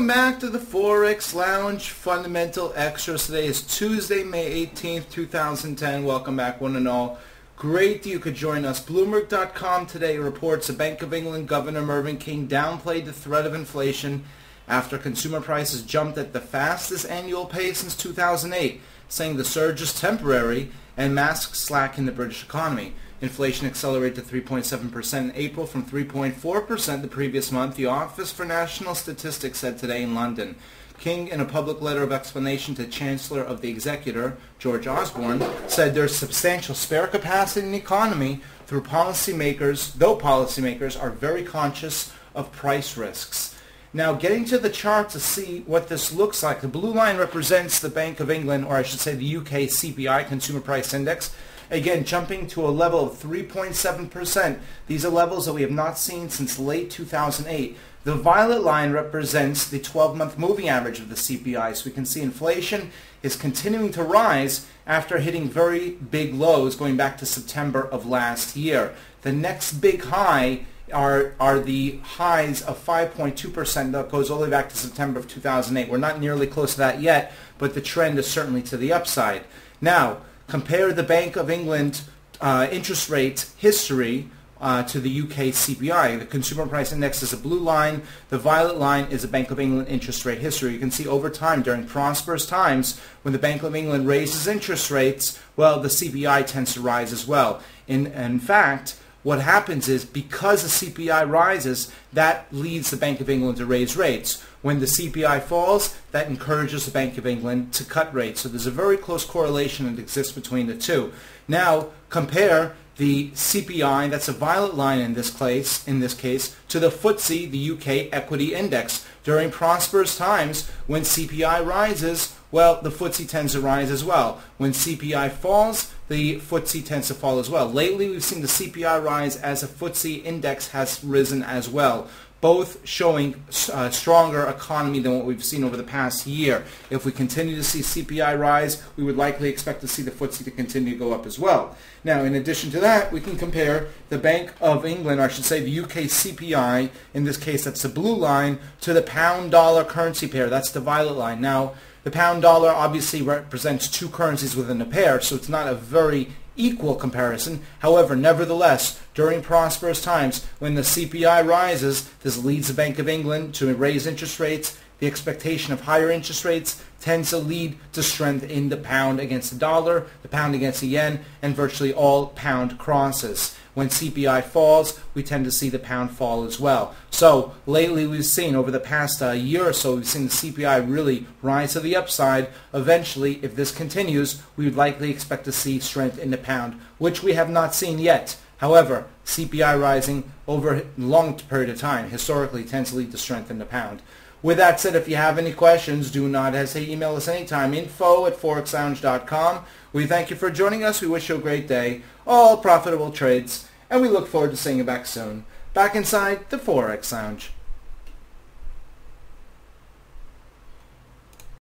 Welcome back to the Forex Lounge Fundamental Extras. Today is Tuesday, May 18th, 2010. Welcome back, one and all. Great that you could join us. Bloomberg.com today reports the Bank of England Governor Mervyn King downplayed the threat of inflation after consumer prices jumped at the fastest annual pace since 2008, saying the surge is temporary and masks slack in the British economy. Inflation accelerated to 3.7% in April from 3.4% the previous month, the Office for National Statistics said today in London. King, in a public letter of explanation to Chancellor of the Executor, George Osborne, said there's substantial spare capacity in the economy though policymakers are very conscious of price risks. Now, getting to the chart to see what this looks like, the blue line represents the Bank of England, or I should say the UK CPI, Consumer Price Index. Again, jumping to a level of 3.7%. These are levels that we have not seen since late 2008. The violet line represents the 12-month moving average of the CPI. So we can see inflation is continuing to rise after hitting very big lows going back to September of last year. The next big high are the highs of 5.2% that goes all the way back to September of 2008. We're not nearly close to that yet, but the trend is certainly to the upside. Now, compare the Bank of England interest rate history to the UK CPI. The Consumer Price Index is a blue line. The violet line is a Bank of England interest rate history. You can see over time, during prosperous times, when the Bank of England raises interest rates, well, the CPI tends to rise as well. In fact, what happens is because the CPI rises, that leads the Bank of England to raise rates. When the CPI falls, that encourages the Bank of England to cut rates. So there's a very close correlation that exists between the two. Now, compare the CPI, that's a violet line in this case, to the FTSE, the UK Equity Index. During prosperous times, when CPI rises, well, the FTSE tends to rise as well. When CPI falls, the FTSE tends to fall as well. Lately, we've seen the CPI rise as the FTSE index has risen as well, both showing a stronger economy than what we've seen over the past year. If we continue to see CPI rise, we would likely expect to see the FTSE to continue to go up as well. Now, in addition to that, we can compare the Bank of England, or I should say the UK CPI, in this case that's the blue line, to the pound-dollar currency pair, that's the violet line. Now, the pound-dollar obviously represents two currencies within a pair, so it's not a very equal comparison. However, nevertheless, during prosperous times, when the CPI rises, this leads the Bank of England to raise interest rates. The expectation of higher interest rates tends to lead to strength in the pound against the dollar, the pound against the yen, and virtually all pound crosses. When CPI falls, we tend to see the pound fall as well. So lately we've seen, over the past year or so, we've seen the CPI really rise to the upside. Eventually, if this continues, we would likely expect to see strength in the pound, which we have not seen yet. However, CPI rising over a long period of time historically tends to lead to strength in the pound. With that said, if you have any questions, do not hesitate to email us anytime. info@forexlounge.com. We thank you for joining us. We wish you a great day, all profitable trades, and we look forward to seeing you back soon, back inside the Forex Lounge.